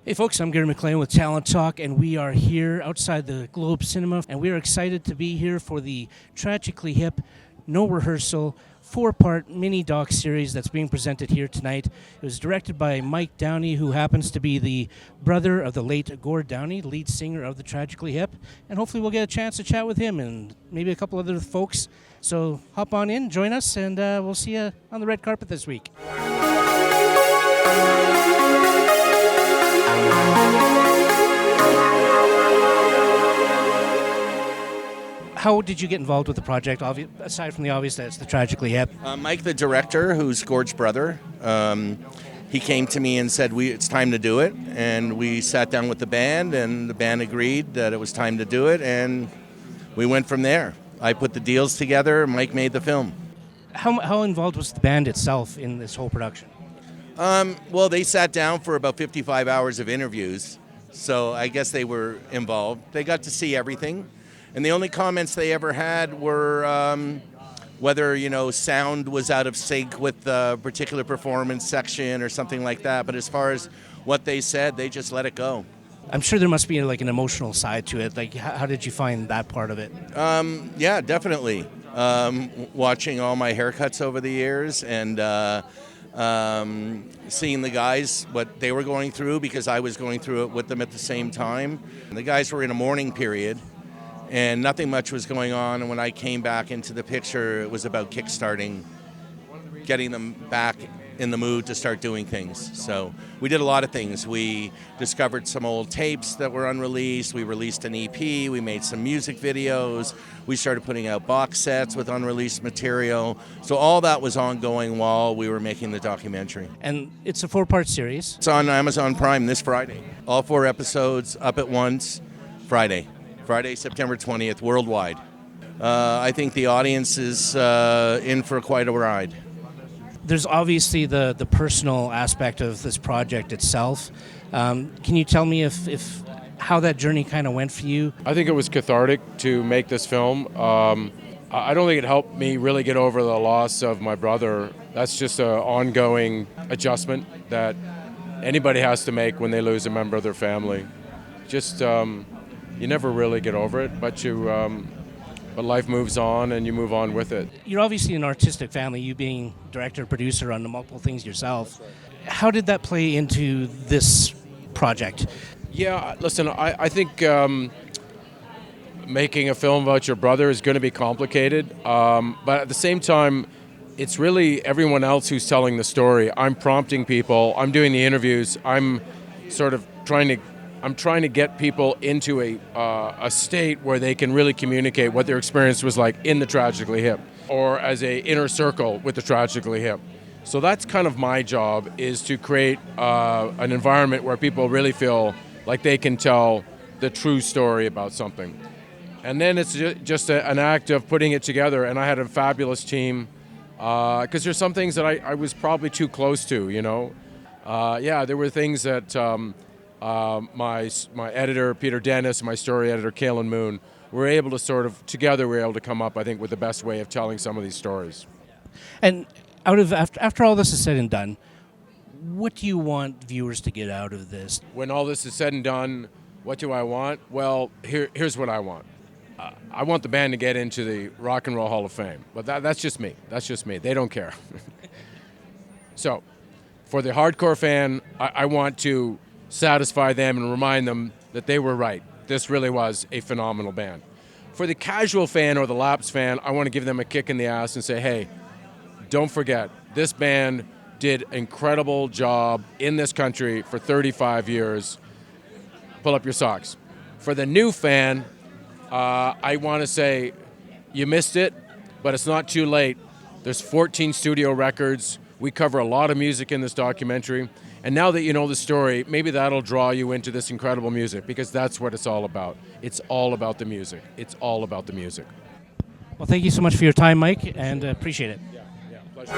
Hey folks, I'm Gary McLean with Talent Talk, and we are here outside the Globe Cinema, and we are excited to be here for the Tragically Hip, No Rehearsal, 4-part mini doc series that's being presented here tonight. It was directed by Mike Downie, who happens to be the brother of the late Gord Downie, lead singer of the Tragically Hip, and hopefully we'll get a chance to chat with him and maybe a couple other folks. So hop on in, join us, and we'll see you on the red carpet this week. How did you get involved with the project, aside from the obvious that it's the Tragically Hip? Mike, the director, who's Gord's brother, he came to me and said, it's time to do it. And we sat down with the band, and the band agreed that it was time to do it, and we went from there. I put the deals together, Mike made the film. How involved was the band itself in this whole production? Well, they sat down for about 55 hours of interviews, so I guess they were involved. They got to see everything. And the only comments they ever had were whether, sound was out of sync with a particular performance section or something like that. But as far as what they said, they just let it go. I'm sure there must be like an emotional side to it. Like, how did you find that part of it? Yeah, definitely. Watching all my haircuts over the years and seeing the guys, what they were going through, because I was going through it with them at the same time. And the guys were in a mourning period, and nothing much was going on. And when I came back into the picture, it was about kickstarting, getting them back in the mood to start doing things. So we did a lot of things. We discovered some old tapes that were unreleased. We released an EP. We made some music videos. We started putting out box sets with unreleased material. So all that was ongoing while we were making the documentary. And it's a 4-part series. It's on Amazon Prime this Friday. All 4 episodes up at once, Friday, September 20th, worldwide. I think the audience is in for quite a ride. There's obviously the personal aspect of this project itself. Can you tell me if how that journey kind of went for you? I think it was cathartic to make this film. I don't think it helped me really get over the loss of my brother. That's just an ongoing adjustment that anybody has to make when they lose a member of their family. Just you never really get over it, but but life moves on and you move on with it. You're obviously an artistic family, you being director, producer on multiple things yourself. How did that play into this project? Yeah, listen, I think making a film about your brother is going to be complicated, but at the same time, it's really everyone else who's telling the story. I'm prompting people, I'm doing the interviews, I'm sort of trying to get people into a state where they can really communicate what their experience was like in the Tragically Hip or as a inner circle with the Tragically Hip. So that's kind of my job, is to create an environment where people really feel like they can tell the true story about something. And then it's just an act of putting it together, and I had a fabulous team because there's some things that I was probably too close to, there were things that my editor, Peter Dennis, my story editor, Kaylin Moon, were able to together we were able to come up, I think, with the best way of telling some of these stories. And after all this is said and done, what do you want viewers to get out of this? When all this is said and done, what do I want? Well, here's what I want. I want the band to get into the Rock and Roll Hall of Fame. But that's just me. That's just me. They don't care. So, for the hardcore fan, I want to satisfy them and remind them that they were right. This really was a phenomenal band. For the casual fan or the lapsed fan, I want to give them a kick in the ass and say, hey, don't forget, this band did an incredible job in this country for 35 years. Pull up your socks. For the new fan, I want to say, you missed it, but it's not too late. There's 14 studio records. We cover a lot of music in this documentary. And now that you know the story, maybe that'll draw you into this incredible music, because that's what it's all about. It's all about the music. It's all about the music. Well, thank you so much for your time, Mike, and appreciate it. Yeah, pleasure.